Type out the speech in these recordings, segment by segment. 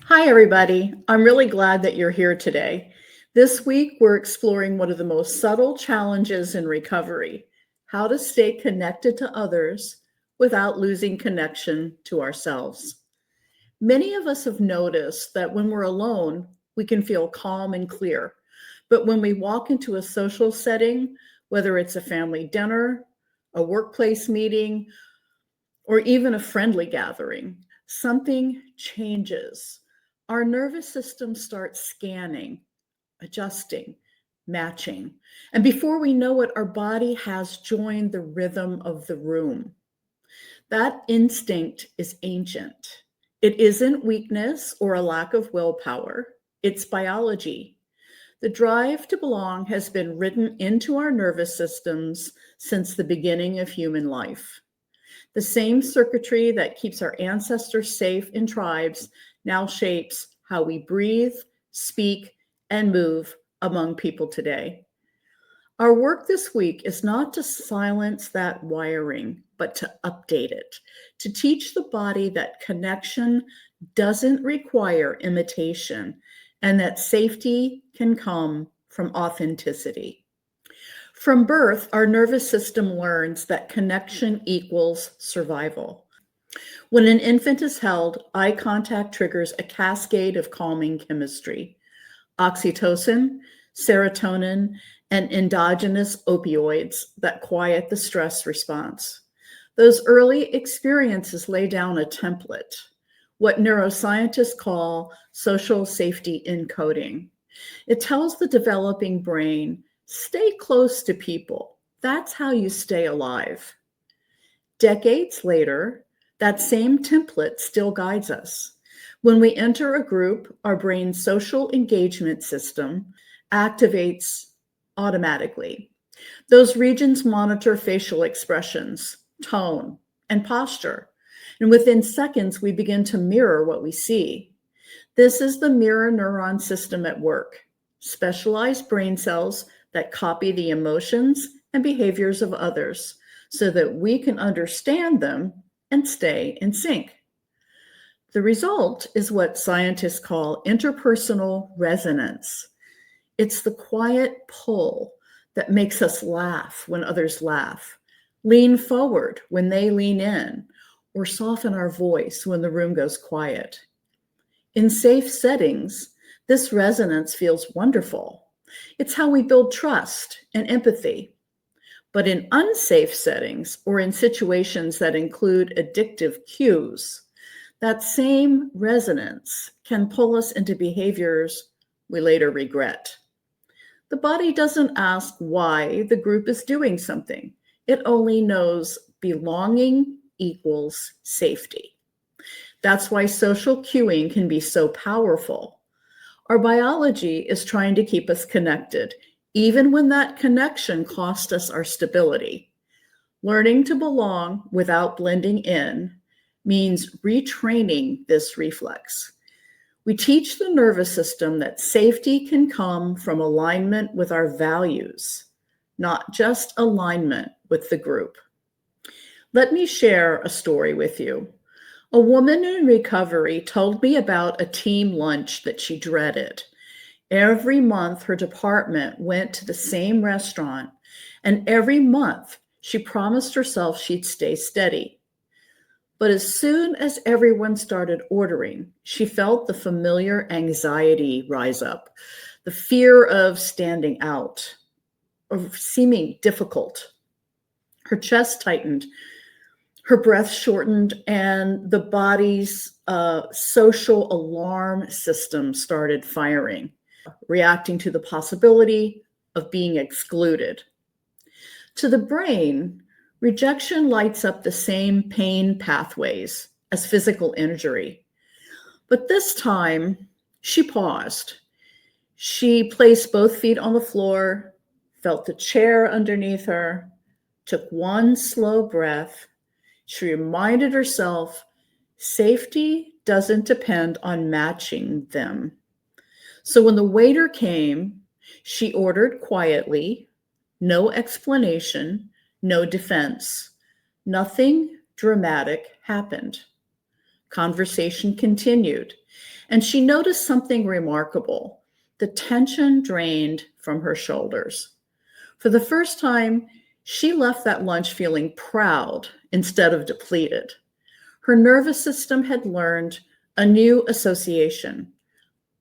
Hi, everybody. I'm really glad that you're here today. This week, we're exploring one of the most subtle challenges in recovery: how to stay connected to others without losing connection to ourselves. Many of us have noticed that when we're alone, we can feel calm and clear. But when we walk into a social setting, whether it's a family dinner, a workplace meeting, or even a friendly gathering, something changes. Our nervous system starts scanning, adjusting, matching. And before we know it, our body has joined the rhythm of the room. That instinct is ancient. It isn't weakness or a lack of willpower, it's biology. The drive to belong has been written into our nervous systems since the beginning of human life. The same circuitry that keeps our ancestors safe in tribes now shapes how we breathe, speak, and move among people today. Our work this week is not to silence that wiring, but to update it, to teach the body that connection doesn't require imitation and that safety can come from authenticity. From birth, our nervous system learns that connection equals survival. When an infant is held, eye contact triggers a cascade of calming chemistry: oxytocin, serotonin, and endogenous opioids that quiet the stress response. Those early experiences lay down a template, what neuroscientists call social safety encoding. It tells the developing brain, stay close to people. That's how you stay alive. Decades later, that same template still guides us. When we enter a group, our brain's social engagement system activates automatically. Those regions monitor facial expressions, tone, and posture. And within seconds, we begin to mirror what we see. This is the mirror neuron system at work: specialized brain cells that copy the emotions and behaviors of others so that we can understand them and stay in sync. The result is what scientists call interpersonal resonance. It's the quiet pull that makes us laugh when others laugh, lean forward when they lean in, or soften our voice when the room goes quiet. In safe settings, this resonance feels wonderful. It's how we build trust and empathy. But in unsafe settings or in situations that include addictive cues, that same resonance can pull us into behaviors we later regret. The body doesn't ask why the group is doing something. It only knows belonging equals safety. That's why social cueing can be so powerful. Our biology is trying to keep us connected, even when that connection cost us our stability. Learning to belong without blending in means retraining this reflex. We teach the nervous system that safety can come from alignment with our values, not just alignment with the group. Let me share a story with you. A woman in recovery told me about a team lunch that she dreaded. Every month, her department went to the same restaurant, and every month, she promised herself she'd stay steady. But as soon as everyone started ordering, she felt the familiar anxiety rise up, the fear of standing out, of seeming difficult. Her chest tightened, her breath shortened, and the body's social alarm system started firing, reacting to the possibility of being excluded. To the brain, rejection lights up the same pain pathways as physical injury. But this time, she paused. She placed both feet on the floor, felt the chair underneath her, took one slow breath. She reminded herself safety doesn't depend on matching them. So when the waiter came, she ordered quietly, no explanation, no defense. Nothing dramatic happened. Conversation continued, and she noticed something remarkable. The tension drained from her shoulders. For the first time, she left that lunch feeling proud instead of depleted. Her nervous system had learned a new association.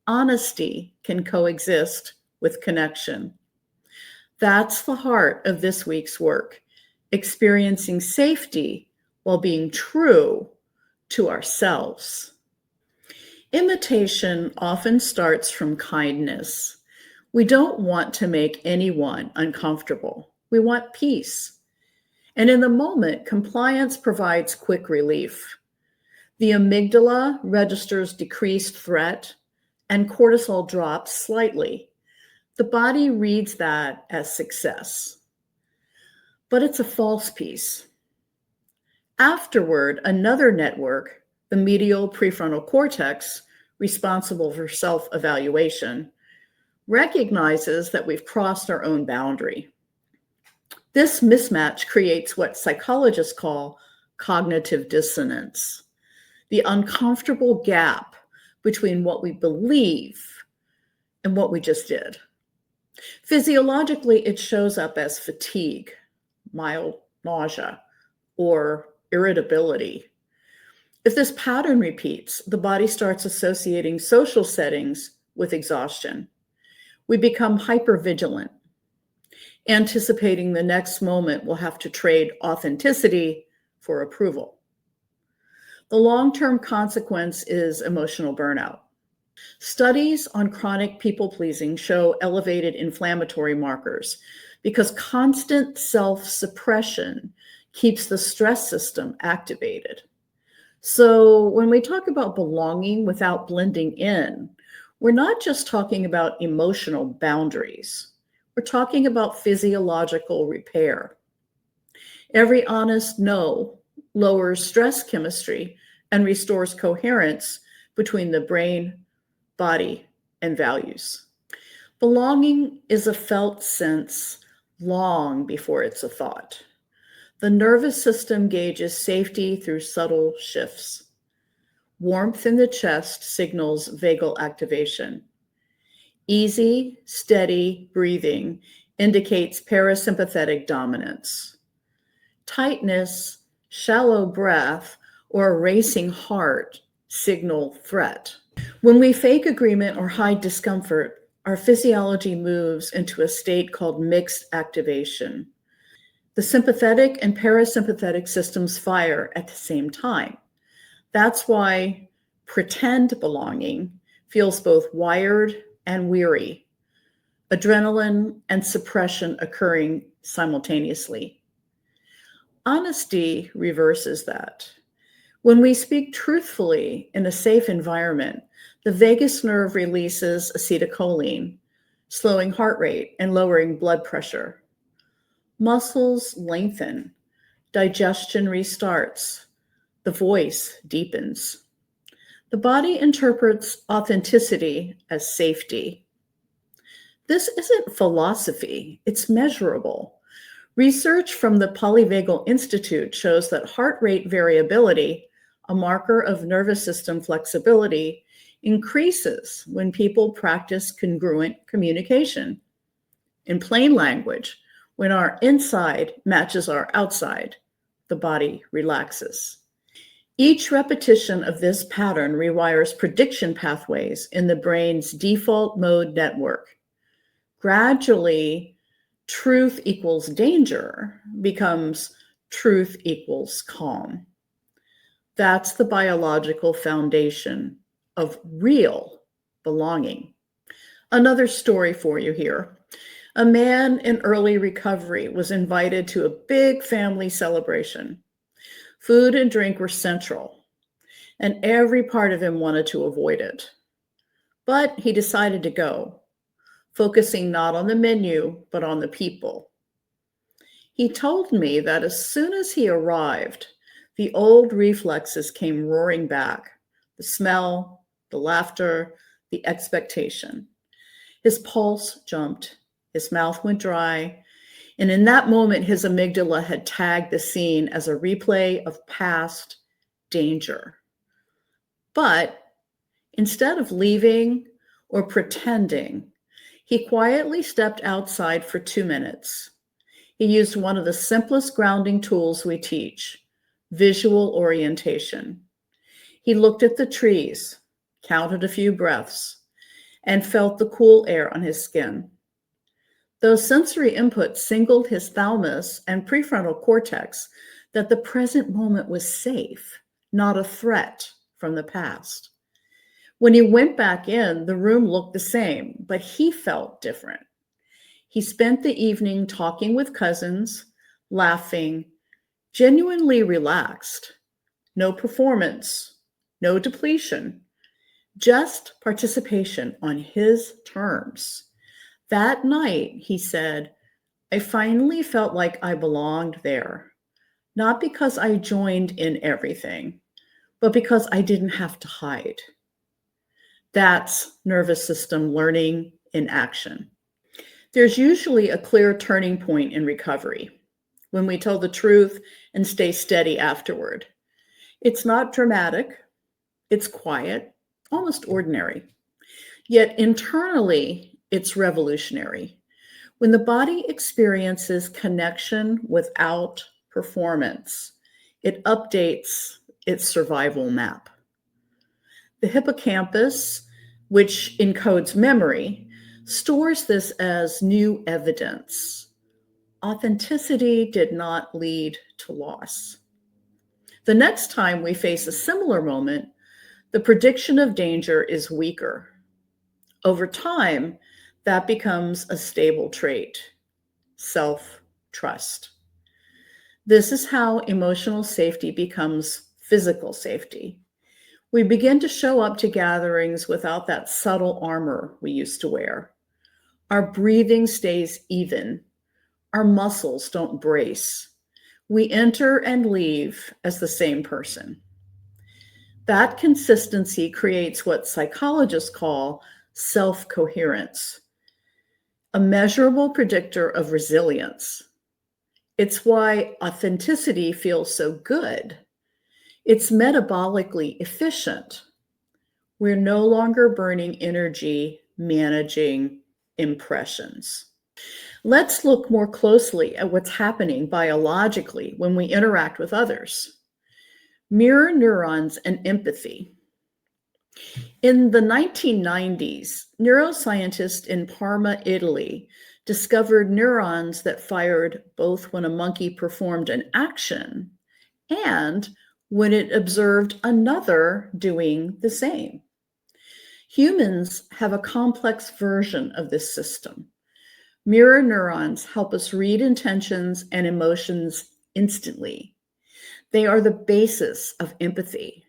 Honesty can coexist with connection. That's the heart of this week's work, experiencing safety while being true to ourselves. Imitation often starts from kindness. We don't want to make anyone uncomfortable. We want peace. And in the moment, compliance provides quick relief. The amygdala registers decreased threat, and cortisol drops slightly. The body reads that as success. But it's a false peace. Afterward, another network, the medial prefrontal cortex, responsible for self-evaluation, recognizes that we've crossed our own boundary. This mismatch creates what psychologists call cognitive dissonance, the uncomfortable gap between what we believe and what we just did. Physiologically, it shows up as fatigue, mild nausea, or irritability. If this pattern repeats, the body starts associating social settings with exhaustion. We become hypervigilant, anticipating the next moment we'll have to trade authenticity for approval. The long-term consequence is emotional burnout. Studies on chronic people-pleasing show elevated inflammatory markers because constant self-suppression keeps the stress system activated. So when we talk about belonging without blending in, we're not just talking about emotional boundaries. We're talking about physiological repair. Every honest no lowers stress chemistry and restores coherence between the brain, body, and values. Belonging is a felt sense long before it's a thought. The nervous system gauges safety through subtle shifts. Warmth in the chest signals vagal activation. Easy, steady breathing indicates parasympathetic dominance. Tightness, shallow breath, or a racing heart signal threat. When we fake agreement or hide discomfort, our physiology moves into a state called mixed activation. The sympathetic and parasympathetic systems fire at the same time. That's why pretend belonging feels both wired and weary, adrenaline and suppression occurring simultaneously. Honesty reverses that. When we speak truthfully in a safe environment, the vagus nerve releases acetylcholine, slowing heart rate and lowering blood pressure. Muscles lengthen, digestion restarts, the voice deepens. The body interprets authenticity as safety. This isn't philosophy, it's measurable. Research from the Polyvagal Institute shows that heart rate variability, a marker of nervous system flexibility, increases when people practice congruent communication. In plain language, when our inside matches our outside, the body relaxes. Each repetition of this pattern rewires prediction pathways in the brain's default mode network. Gradually, truth equals danger becomes truth equals calm. That's the biological foundation of real belonging. Another story for you here. A man in early recovery was invited to a big family celebration. Food and drink were central, and every part of him wanted to avoid it. But he decided to go, focusing not on the menu, but on the people. He told me that as soon as he arrived, the old reflexes came roaring back, the smell, the laughter, the expectation. His pulse jumped, his mouth went dry, and in that moment, his amygdala had tagged the scene as a replay of past danger. But instead of leaving or pretending, he quietly stepped outside for 2 minutes. He used one of the simplest grounding tools we teach, visual orientation. He looked at the trees, counted a few breaths, and felt the cool air on his skin. Those sensory inputs signaled his thalamus and prefrontal cortex that the present moment was safe, not a threat from the past. When he went back in, the room looked the same, but he felt different. He spent the evening talking with cousins, laughing, genuinely relaxed. No performance, no depletion, just participation on his terms. That night, he said, I finally felt like I belonged there, not because I joined in everything, but because I didn't have to hide. That's nervous system learning in action. There's usually a clear turning point in recovery when we tell the truth and stay steady afterward. It's not dramatic, it's quiet, almost ordinary. Yet internally, it's revolutionary. When the body experiences connection without performance, it updates its survival map. The hippocampus, which encodes memory, stores this as new evidence. Authenticity did not lead to loss. The next time we face a similar moment, the prediction of danger is weaker. Over time, that becomes a stable trait, self-trust. This is how emotional safety becomes physical safety. We begin to show up to gatherings without that subtle armor we used to wear. Our breathing stays even. Our muscles don't brace. We enter and leave as the same person. That consistency creates what psychologists call self-coherence, a measurable predictor of resilience. It's why authenticity feels so good. It's metabolically efficient. We're no longer burning energy managing impressions. Let's look more closely at what's happening biologically when we interact with others. Mirror neurons and empathy. In the 1990s, neuroscientists in Parma, Italy, discovered neurons that fired both when a monkey performed an action and when it observed another doing the same. Humans have a complex version of this system. Mirror neurons help us read intentions and emotions instantly. They are the basis of empathy,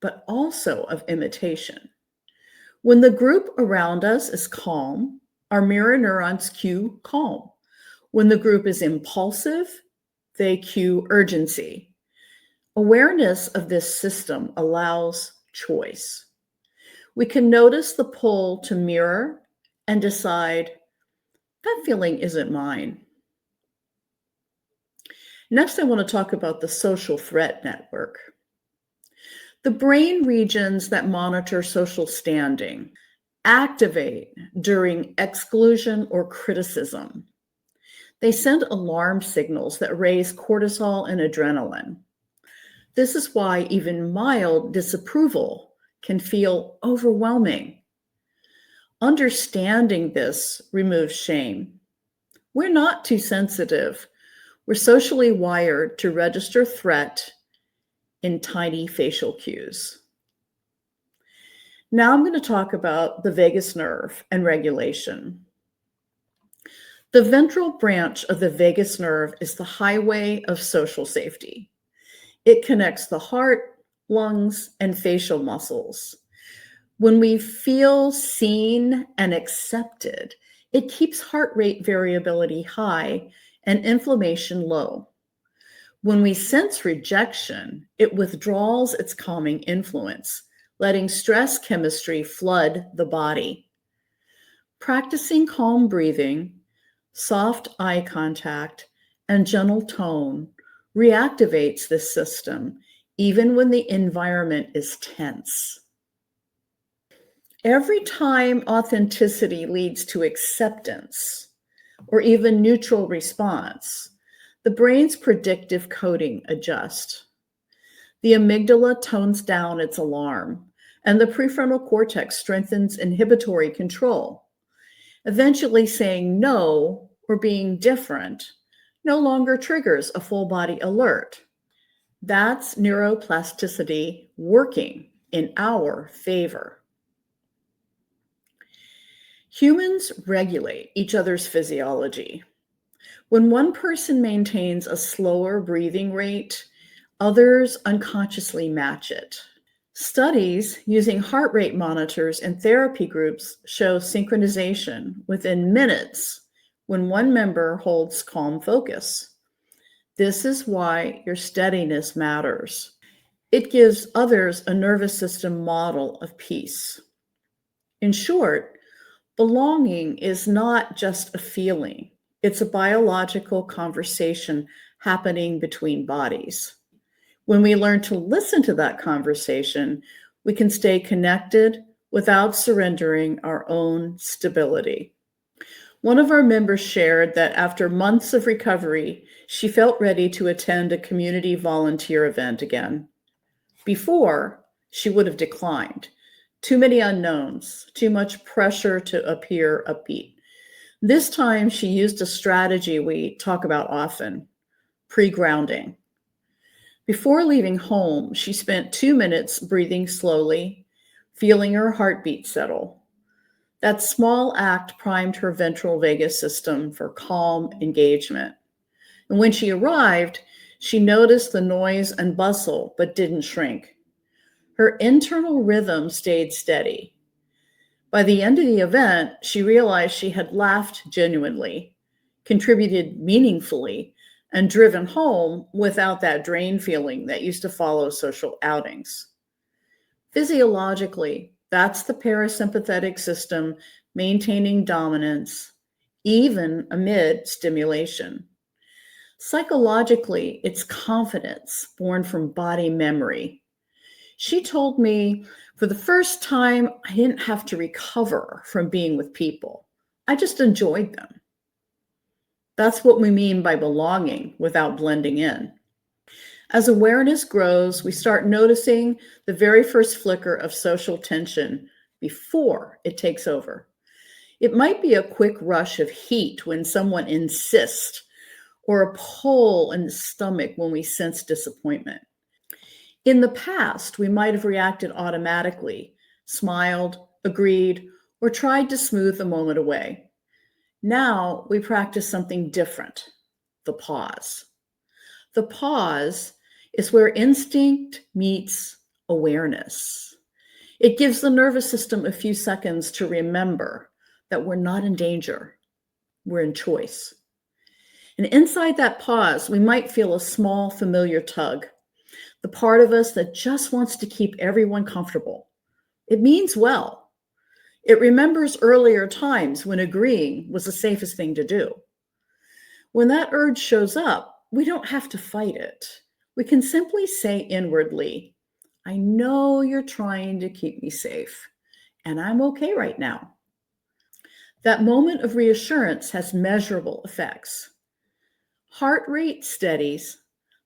but also of imitation. When the group around us is calm, our mirror neurons cue calm. When the group is impulsive, they cue urgency. Awareness of this system allows choice. We can notice the pull to mirror and decide, that feeling isn't mine. Next, I want to talk about the social threat network. The brain regions that monitor social standing activate during exclusion or criticism. They send alarm signals that raise cortisol and adrenaline. This is why even mild disapproval can feel overwhelming. Understanding this removes shame. We're not too sensitive. We're socially wired to register threat in tiny facial cues. Now I'm going to talk about the vagus nerve and regulation. The ventral branch of the vagus nerve is the highway of social safety. It connects the heart, lungs, and facial muscles. When we feel seen and accepted, it keeps heart rate variability high and inflammation low. When we sense rejection, it withdraws its calming influence, letting stress chemistry flood the body. Practicing calm breathing, soft eye contact, and gentle tone reactivates this system, even when the environment is tense. Every time authenticity leads to acceptance or even neutral response, the brain's predictive coding adjusts. The amygdala tones down its alarm, and the prefrontal cortex strengthens inhibitory control. Eventually, saying no or being different no longer triggers a full body alert. That's neuroplasticity working in our favor. Humans regulate each other's physiology. When one person maintains a slower breathing rate, others unconsciously match it. Studies using heart rate monitors in therapy groups show synchronization within minutes when one member holds calm focus. This is why your steadiness matters. It gives others a nervous system model of peace. In short, belonging is not just a feeling, it's a biological conversation happening between bodies. When we learn to listen to that conversation, we can stay connected without surrendering our own stability. One of our members shared that after months of recovery, she felt ready to attend a community volunteer event again. Before, she would have declined. Too many unknowns, too much pressure to appear upbeat. This time, she used a strategy we talk about often, pre-grounding. Before leaving home, she spent 2 minutes breathing slowly, feeling her heartbeat settle. That small act primed her ventral vagus system for calm engagement. And when she arrived, she noticed the noise and bustle, but didn't shrink. Her internal rhythm stayed steady. By the end of the event, she realized she had laughed genuinely, contributed meaningfully, and driven home without that drain feeling that used to follow social outings. Physiologically, that's the parasympathetic system maintaining dominance, even amid stimulation. Psychologically, it's confidence born from body memory. She told me, for the first time, I didn't have to recover from being with people. I just enjoyed them. That's what we mean by belonging without blending in. As awareness grows, we start noticing the very first flicker of social tension before it takes over. It might be a quick rush of heat when someone insists, or a pull in the stomach when we sense disappointment. In the past, we might have reacted automatically, smiled, agreed, or tried to smooth the moment away. Now we practice something different, the pause. The pause is where instinct meets awareness. It gives the nervous system a few seconds to remember that we're not in danger, we're in choice. And inside that pause, we might feel a small familiar tug, the part of us that just wants to keep everyone comfortable. It means well. It remembers earlier times when agreeing was the safest thing to do. When that urge shows up, we don't have to fight it. We can simply say inwardly, I know you're trying to keep me safe, and I'm okay right now. That moment of reassurance has measurable effects. Heart rate steadies,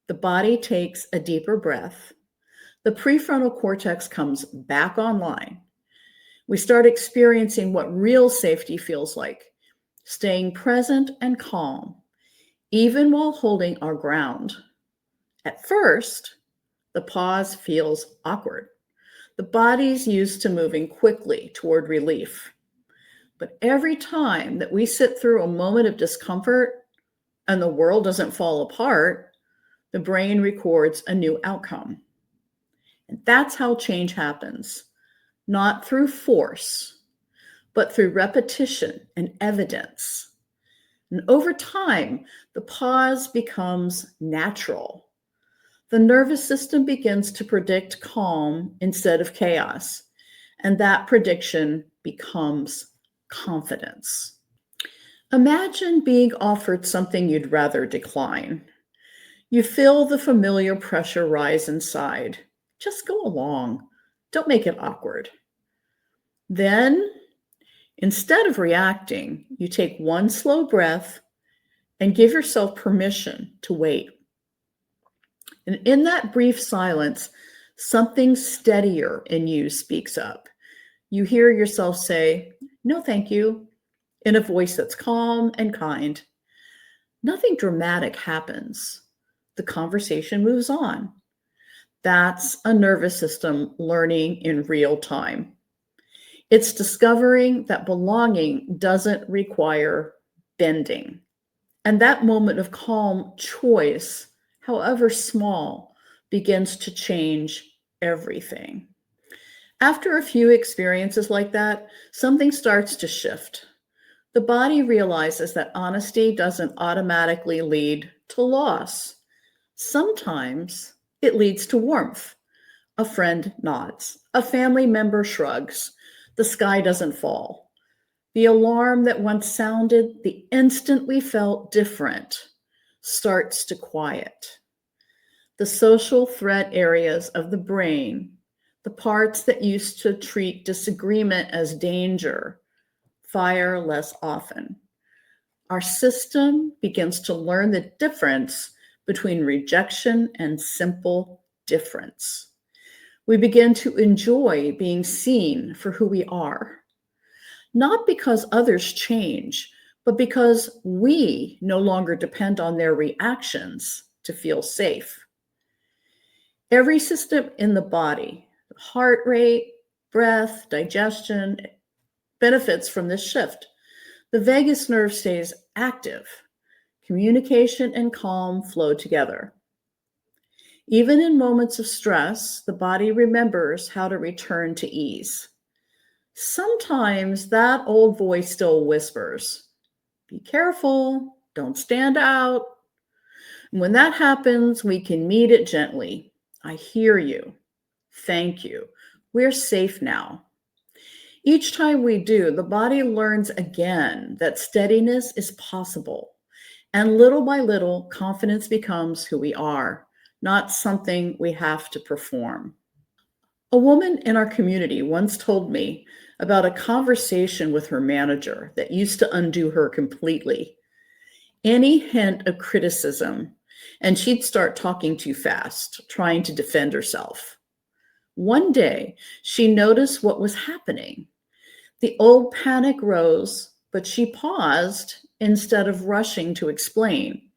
the body takes a deeper breath, the prefrontal cortex comes back online. We start experiencing what real safety feels like, staying present and calm, even while holding our ground. At first, the pause feels awkward. The body's used to moving quickly toward relief. But every time that we sit through a moment of discomfort and the world doesn't fall apart, the brain records a new outcome. And that's how change happens, not through force, but through repetition and evidence. And over time, the pause becomes natural. The nervous system begins to predict calm instead of chaos, and that prediction becomes confidence. Imagine being offered something you'd rather decline. You feel the familiar pressure rise inside. Just go along. Don't make it awkward. Then, instead of reacting, you take one slow breath and give yourself permission to wait. And in that brief silence, something steadier in you speaks up. You hear yourself say, "No, thank you," in a voice that's calm and kind. Nothing dramatic happens. The conversation moves on. That's a nervous system learning in real time. It's discovering that belonging doesn't require bending. And that moment of calm choice, however small, begins to change everything. After a few experiences like that, something starts to shift. The body realizes that honesty doesn't automatically lead to loss. Sometimes it leads to warmth. A friend nods, a family member shrugs, the sky doesn't fall. The alarm that once sounded the instant we felt different starts to quiet. The social threat areas of the brain, the parts that used to treat disagreement as danger, fire less often. Our system begins to learn the difference between rejection and simple difference. We begin to enjoy being seen for who we are, not because others change, but because we no longer depend on their reactions to feel safe. Every system in the body, heart rate, breath, digestion, benefits from this shift. The vagus nerve stays active. Communication and calm flow together. Even in moments of stress, the body remembers how to return to ease. Sometimes that old voice still whispers, "Be careful, don't stand out." And when that happens, we can meet it gently. "I hear you. Thank you. We're safe now." Each time we do, the body learns again that steadiness is possible. And little by little, confidence becomes who we are, not something we have to perform. A woman in our community once told me about a conversation with her manager that used to undo her completely. Any hint of criticism, and she'd start talking too fast, trying to defend herself. One day, she noticed what was happening. The old panic rose, but she paused instead of rushing to explain.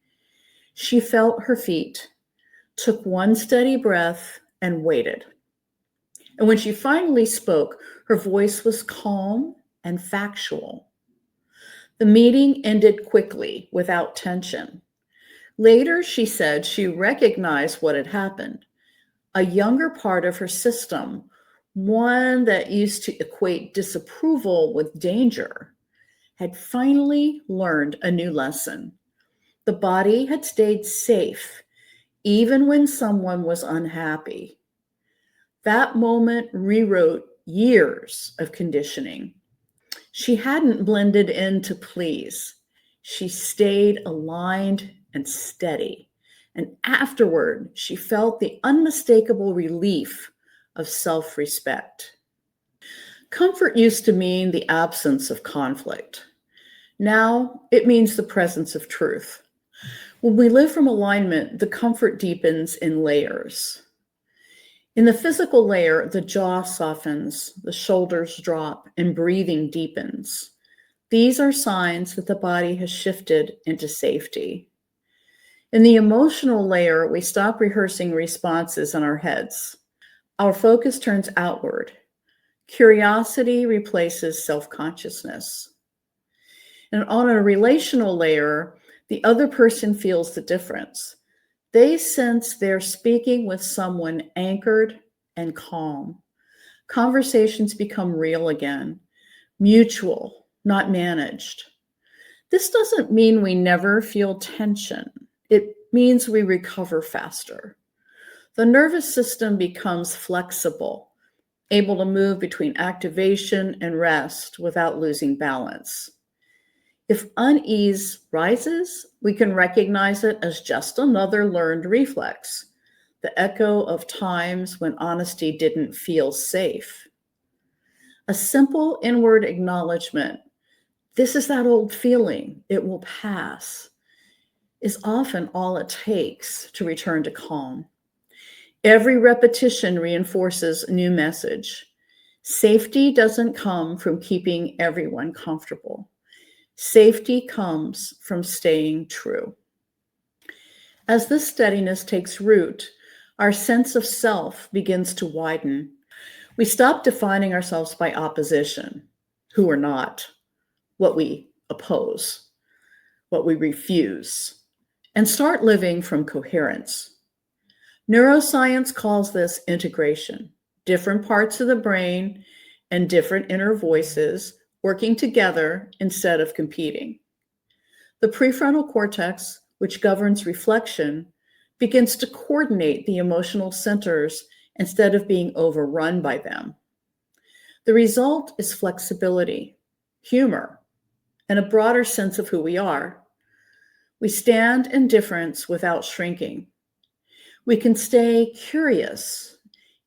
She felt her feet, took one steady breath, and waited. And when she finally spoke, her voice was calm and factual. The meeting ended quickly, without tension. Later, she said she recognized what had happened. A younger part of her system, one that used to equate disapproval with danger, had finally learned a new lesson. The body had stayed safe, even when someone was unhappy. That moment rewrote years of conditioning. She hadn't blended in to please. She stayed aligned and steady. And afterward, she felt the unmistakable relief of self-respect. Comfort used to mean the absence of conflict. Now it means the presence of truth. When we live from alignment, the comfort deepens in layers. In the physical layer, the jaw softens, the shoulders drop, and breathing deepens. These are signs that the body has shifted into safety. In the emotional layer, we stop rehearsing responses in our heads. Our focus turns outward. Curiosity replaces self-consciousness. And on a relational layer, the other person feels the difference. They sense they're speaking with someone anchored and calm. Conversations become real again, mutual, not managed. This doesn't mean we never feel tension. It means we recover faster. The nervous system becomes flexible, able to move between activation and rest without losing balance. If unease rises, we can recognize it as just another learned reflex, the echo of times when honesty didn't feel safe. A simple inward acknowledgement, this is that old feeling, it will pass, is often all it takes to return to calm. Every repetition reinforces a new message. Safety doesn't come from keeping everyone comfortable. Safety comes from staying true. As this steadiness takes root, our sense of self begins to widen. We stop defining ourselves by opposition, who we're not, what we oppose, what we refuse, and start living from coherence. Neuroscience calls this integration, different parts of the brain and different inner voices working together instead of competing. The prefrontal cortex, which governs reflection, begins to coordinate the emotional centers instead of being overrun by them. The result is flexibility, humor, and a broader sense of who we are. We stand in difference without shrinking. We can stay curious,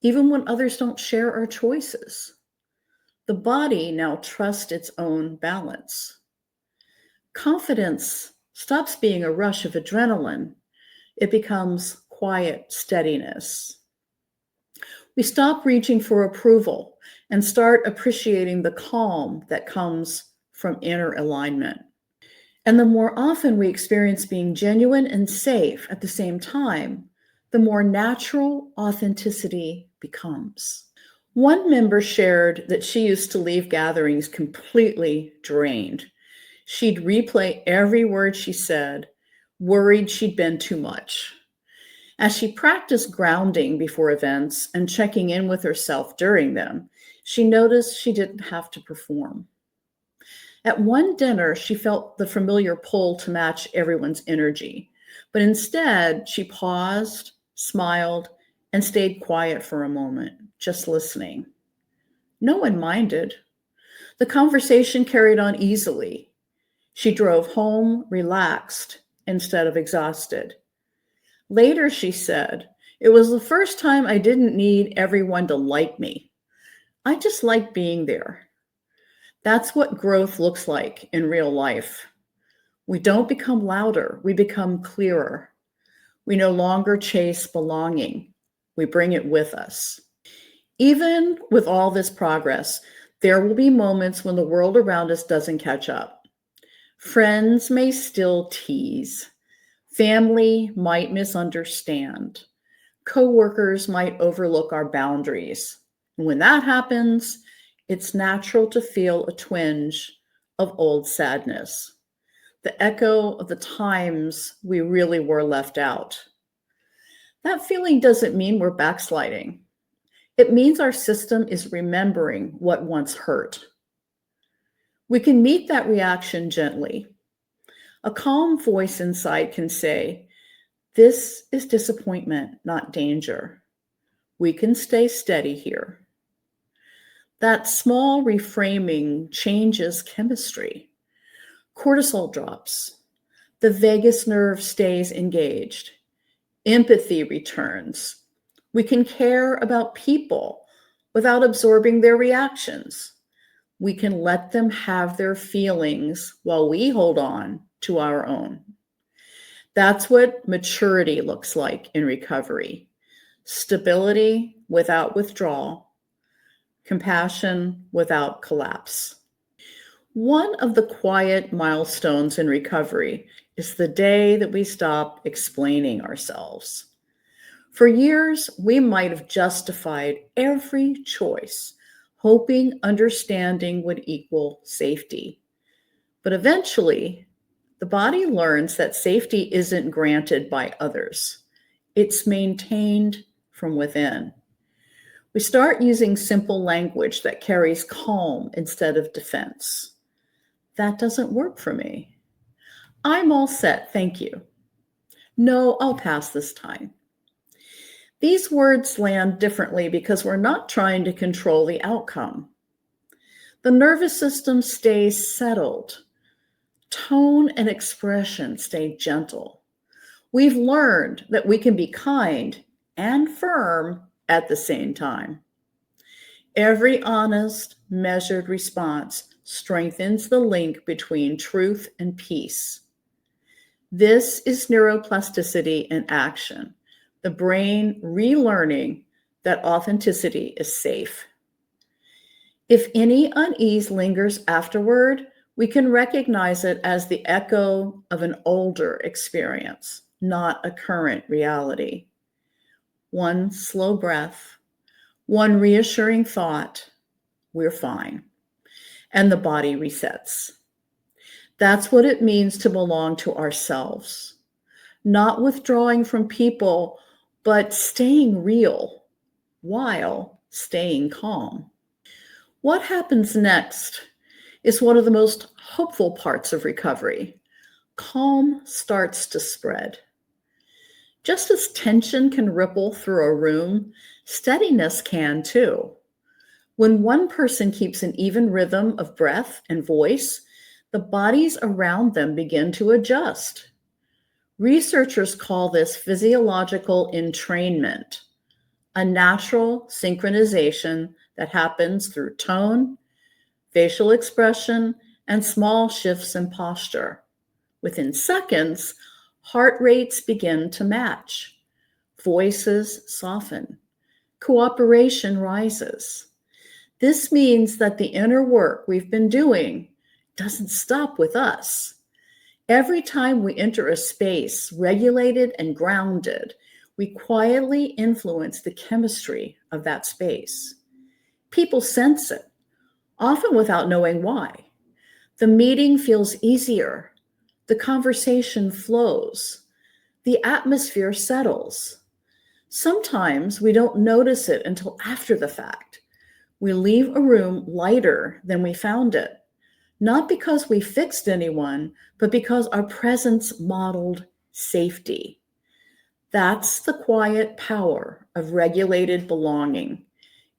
even when others don't share our choices. The body now trusts its own balance. Confidence stops being a rush of adrenaline. It becomes quiet steadiness. We stop reaching for approval and start appreciating the calm that comes from inner alignment. And the more often we experience being genuine and safe at the same time, the more natural authenticity becomes. One member shared that she used to leave gatherings completely drained. She'd replay every word she said, worried she'd been too much. As she practiced grounding before events and checking in with herself during them, she noticed she didn't have to perform. At one dinner, she felt the familiar pull to match everyone's energy, but instead she paused, smiled, and stayed quiet for a moment, just listening. No one minded. The conversation carried on easily. She drove home relaxed instead of exhausted. Later, she said, "It was the first time I didn't need everyone to like me. I just liked being there." That's what growth looks like in real life. We don't become louder, we become clearer. We no longer chase belonging, we bring it with us. Even with all this progress, there will be moments when the world around us doesn't catch up. Friends may still tease. Family might misunderstand. Coworkers might overlook our boundaries. And when that happens, it's natural to feel a twinge of old sadness, the echo of the times we really were left out. That feeling doesn't mean we're backsliding. It means our system is remembering what once hurt. We can meet that reaction gently. A calm voice inside can say, "This is disappointment, not danger. We can stay steady here." That small reframing changes chemistry. Cortisol drops. The vagus nerve stays engaged. Empathy returns. We can care about people without absorbing their reactions. We can let them have their feelings while we hold on to our own. That's what maturity looks like in recovery. Stability without withdrawal. Compassion without collapse. One of the quiet milestones in recovery is the day that we stop explaining ourselves. For years, we might have justified every choice, hoping understanding would equal safety. But eventually, the body learns that safety isn't granted by others. It's maintained from within. We start using simple language that carries calm instead of defense. "That doesn't work for me." "I'm all set, thank you." "No, I'll pass this time." These words land differently because we're not trying to control the outcome. The nervous system stays settled. Tone and expression stay gentle. We've learned that we can be kind and firm at the same time. Every honest, measured response strengthens the link between truth and peace. This is neuroplasticity in action, the brain relearning that authenticity is safe. If any unease lingers afterward, we can recognize it as the echo of an older experience, not a current reality. One slow breath, one reassuring thought, we're fine, and the body resets. That's what it means to belong to ourselves, not withdrawing from people, but staying real while staying calm. What happens next is one of the most hopeful parts of recovery. Calm starts to spread. Just as tension can ripple through a room, steadiness can too. When one person keeps an even rhythm of breath and voice, the bodies around them begin to adjust. Researchers call this physiological entrainment, a natural synchronization that happens through tone, facial expression, and small shifts in posture. Within seconds, heart rates begin to match. Voices soften. Cooperation rises. This means that the inner work we've been doing doesn't stop with us. Every time we enter a space regulated and grounded, we quietly influence the chemistry of that space. People sense it, often without knowing why. The meeting feels easier. The conversation flows. The atmosphere settles. Sometimes we don't notice it until after the fact. We leave a room lighter than we found it, not because we fixed anyone, but because our presence modeled safety. That's the quiet power of regulated belonging.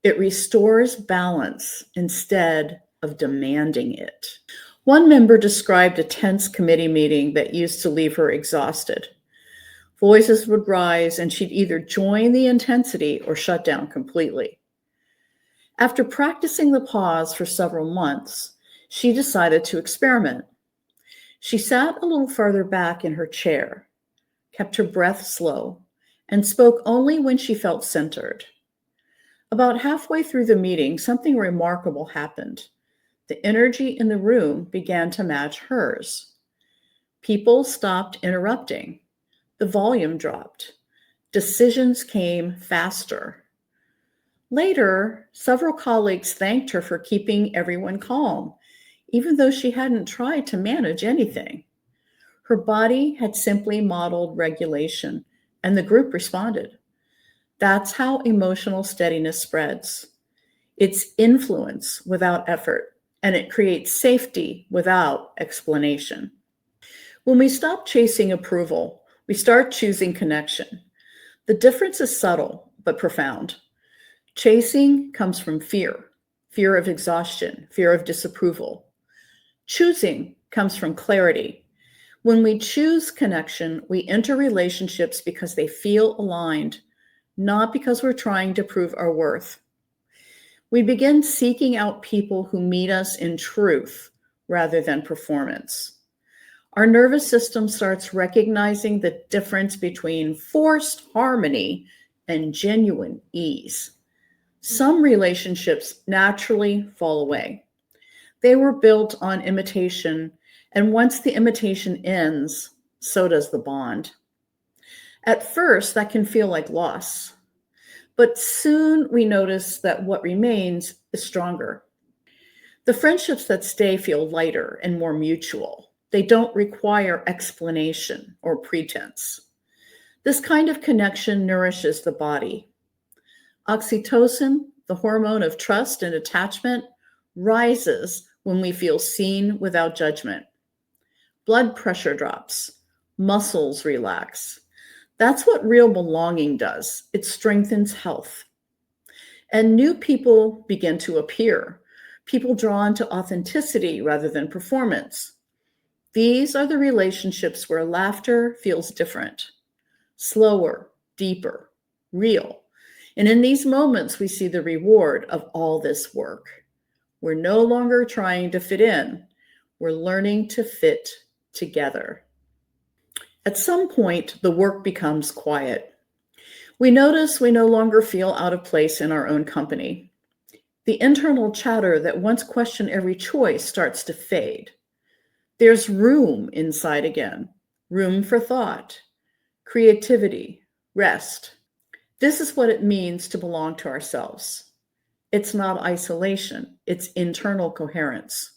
It restores balance instead of demanding it. One member described a tense committee meeting that used to leave her exhausted. Voices would rise, and she'd either join the intensity or shut down completely. After practicing the pause for several months, she decided to experiment. She sat a little farther back in her chair, kept her breath slow, and spoke only when she felt centered. About halfway through the meeting, something remarkable happened. The energy in the room began to match hers. People stopped interrupting. The volume dropped. Decisions came faster. Later, several colleagues thanked her for keeping everyone calm, even though she hadn't tried to manage anything. Her body had simply modeled regulation, and the group responded. That's how emotional steadiness spreads. It's influence without effort, and it creates safety without explanation. When we stop chasing approval, we start choosing connection. The difference is subtle but profound. Chasing comes from fear of exhaustion, fear of disapproval. Choosing comes from clarity. When we choose connection, we enter relationships because they feel aligned, not because we're trying to prove our worth. We begin seeking out people who meet us in truth rather than performance. Our nervous system starts recognizing the difference between forced harmony and genuine ease. Some relationships naturally fall away. They were built on imitation, and once the imitation ends, so does the bond. At first, that can feel like loss, but soon we notice that what remains is stronger. The friendships that stay feel lighter and more mutual. They don't require explanation or pretense. This kind of connection nourishes the body. Oxytocin, the hormone of trust and attachment, rises when we feel seen without judgment. Blood pressure drops, muscles relax. That's what real belonging does. It strengthens health. And new people begin to appear, people drawn to authenticity rather than performance. These are the relationships where laughter feels different, slower, deeper, real. And in these moments, we see the reward of all this work. We're no longer trying to fit in, we're learning to fit together. At some point, the work becomes quiet. We notice we no longer feel out of place in our own company. The internal chatter that once questioned every choice starts to fade. There's room inside again, room for thought, creativity, rest. This is what it means to belong to ourselves. It's not isolation, it's internal coherence.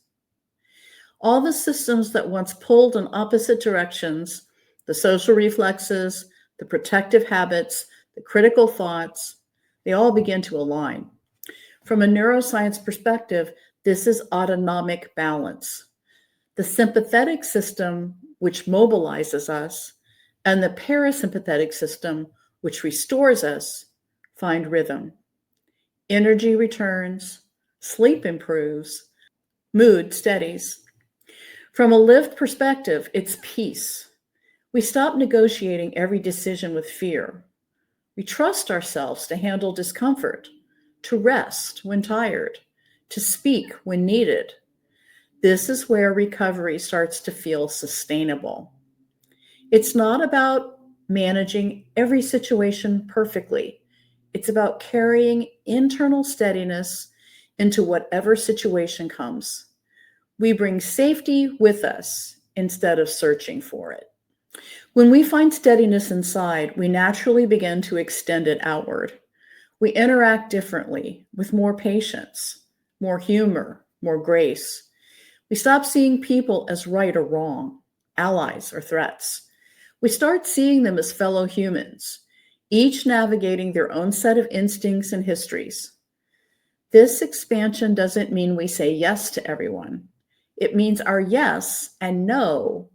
All the systems that once pulled in opposite directions, the social reflexes, the protective habits, the critical thoughts, they all begin to align. From a neuroscience perspective, this is autonomic balance. The sympathetic system, which mobilizes us, and the parasympathetic system, which restores us, find rhythm. Energy returns, sleep improves, mood steadies. From a lived perspective, it's peace. We stop negotiating every decision with fear. We trust ourselves to handle discomfort, to rest when tired, to speak when needed. This is where recovery starts to feel sustainable. It's not about managing every situation perfectly. It's about carrying internal steadiness into whatever situation comes. We bring safety with us instead of searching for it. When we find steadiness inside, we naturally begin to extend it outward. We interact differently, with more patience, more humor, more grace. We stop seeing people as right or wrong, allies or threats. We start seeing them as fellow humans, each navigating their own set of instincts and histories. This expansion doesn't mean we say yes to everyone. It means our yes and no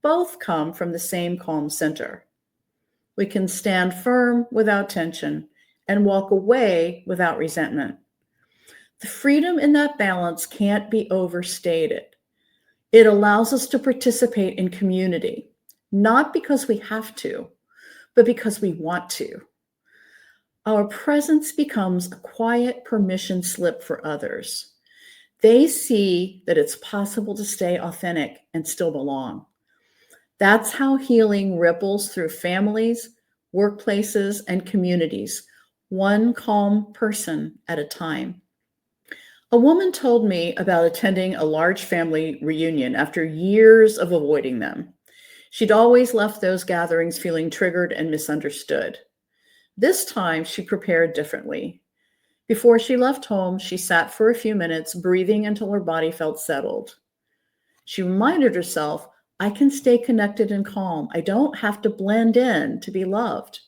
both come from the same calm center. We can stand firm without tension and walk away without resentment. The freedom in that balance can't be overstated. It allows us to participate in community, not because we have to, but because we want to. Our presence becomes a quiet permission slip for others. They see that it's possible to stay authentic and still belong. That's how healing ripples through families, workplaces, and communities, one calm person at a time. A woman told me about attending a large family reunion after years of avoiding them. She'd always left those gatherings feeling triggered and misunderstood. This time, she prepared differently. Before she left home, she sat for a few minutes, breathing until her body felt settled. She reminded herself, I can stay connected and calm. I don't have to blend in to be loved.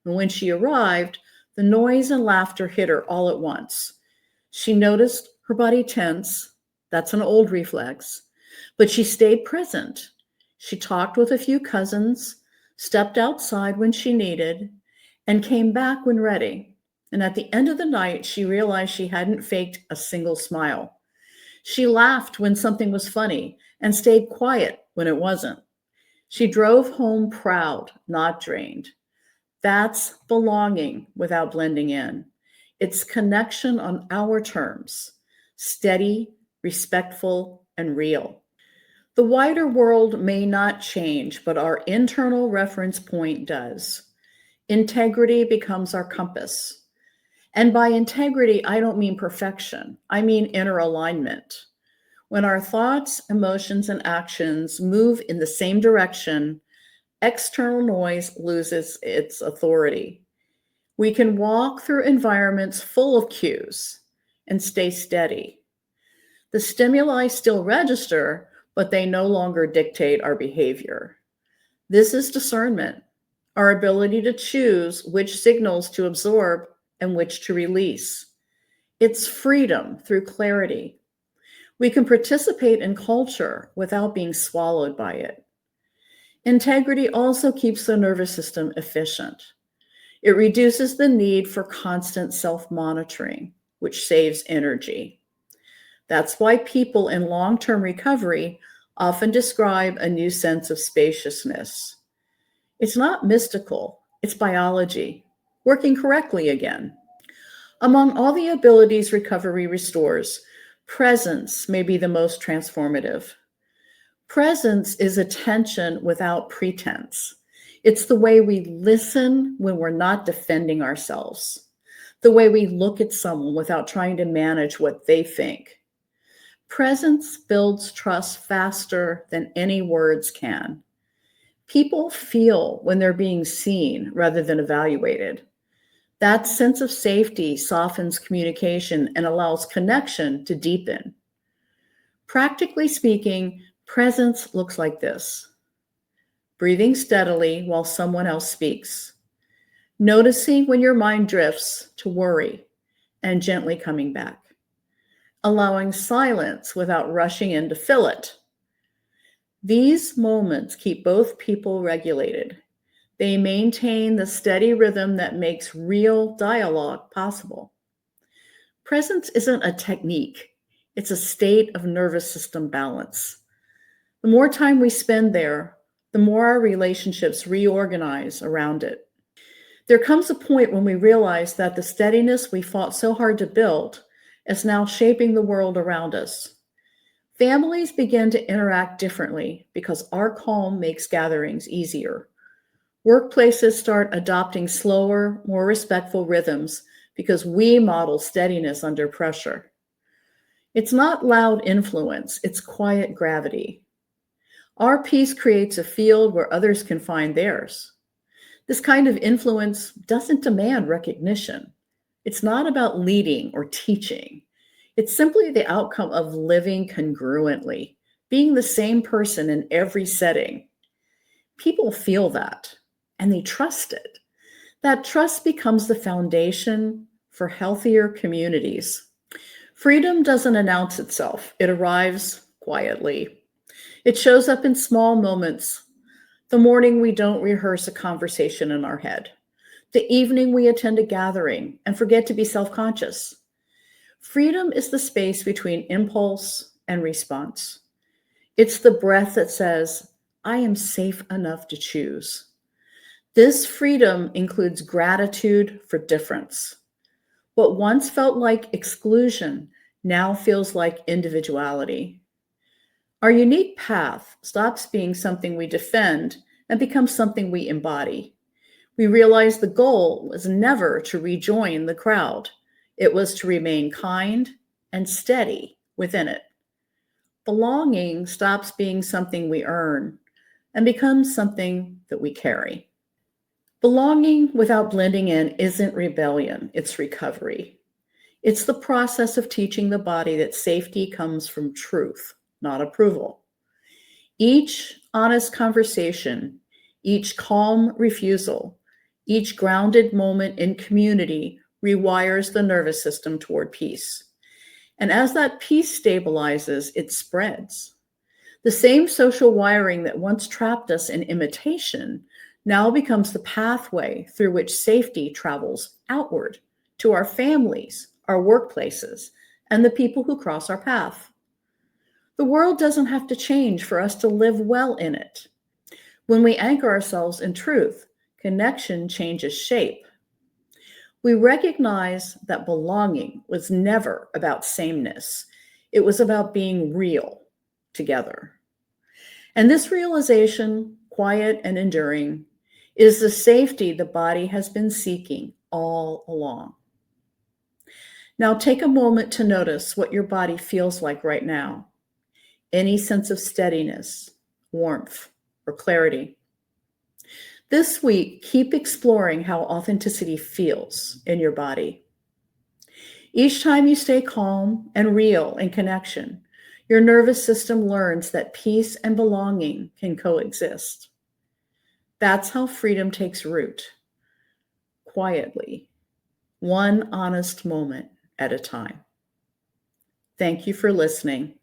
And when she arrived, the noise and laughter hit her all at once. She noticed her body tense. That's an old reflex. But she stayed present. She talked with a few cousins, stepped outside when she needed, and came back when ready. And at the end of the night, she realized she hadn't faked a single smile. She laughed when something was funny and stayed quiet when it wasn't. She drove home proud, not drained. That's belonging without blending in. It's connection on our terms, steady, respectful, and real. The wider world may not change, but our internal reference point does. Integrity becomes our compass. And by integrity, I don't mean perfection. I mean inner alignment. When our thoughts, emotions, and actions move in the same direction, external noise loses its authority. We can walk through environments full of cues and stay steady. The stimuli still register, but they no longer dictate our behavior. This is discernment, our ability to choose which signals to absorb and which to release. It's freedom through clarity. We can participate in culture without being swallowed by it. Integrity also keeps the nervous system efficient. It reduces the need for constant self-monitoring, which saves energy. That's why people in long-term recovery often describe a new sense of spaciousness. It's not mystical, it's biology, working correctly again. Among all the abilities recovery restores, presence may be the most transformative. Presence is attention without pretense. It's the way we listen when we're not defending ourselves, the way we look at someone without trying to manage what they think. Presence builds trust faster than any words can. People feel when they're being seen rather than evaluated. That sense of safety softens communication and allows connection to deepen. Practically speaking, presence looks like this: breathing steadily while someone else speaks, noticing when your mind drifts to worry and gently coming back, allowing silence without rushing in to fill it. These moments keep both people regulated. They maintain the steady rhythm that makes real dialogue possible. Presence isn't a technique, it's a state of nervous system balance. The more time we spend there, the more our relationships reorganize around it. There comes a point when we realize that the steadiness we fought so hard to build is now shaping the world around us. Families begin to interact differently because our calm makes gatherings easier. Workplaces start adopting slower, more respectful rhythms because we model steadiness under pressure. It's not loud influence, it's quiet gravity. Our peace creates a field where others can find theirs. This kind of influence doesn't demand recognition. It's not about leading or teaching. It's simply the outcome of living congruently, being the same person in every setting. People feel that, and they trust it. That trust becomes the foundation for healthier communities. Freedom doesn't announce itself. It arrives quietly. It shows up in small moments. The morning we don't rehearse a conversation in our head. The evening we attend a gathering and forget to be self-conscious. Freedom is the space between impulse and response. It's the breath that says, I am safe enough to choose. This freedom includes gratitude for difference. What once felt like exclusion now feels like individuality. Our unique path stops being something we defend and becomes something we embody. We realize the goal was never to rejoin the crowd. It was to remain kind and steady within it. Belonging stops being something we earn and becomes something that we carry. Belonging without blending in isn't rebellion, it's recovery. It's the process of teaching the body that safety comes from truth, not approval. Each honest conversation, each calm refusal, each grounded moment in community rewires the nervous system toward peace. And as that peace stabilizes, it spreads. The same social wiring that once trapped us in imitation now becomes the pathway through which safety travels outward to our families, our workplaces, and the people who cross our path. The world doesn't have to change for us to live well in it. When we anchor ourselves in truth, connection changes shape. We recognize that belonging was never about sameness. It was about being real together. And this realization, quiet and enduring, is the safety the body has been seeking all along. Now take a moment to notice what your body feels like right now. Any sense of steadiness, warmth, or clarity. This week, keep exploring how authenticity feels in your body. Each time you stay calm and real in connection, your nervous system learns that peace and belonging can coexist. That's how freedom takes root, quietly, one honest moment at a time. Thank you for listening.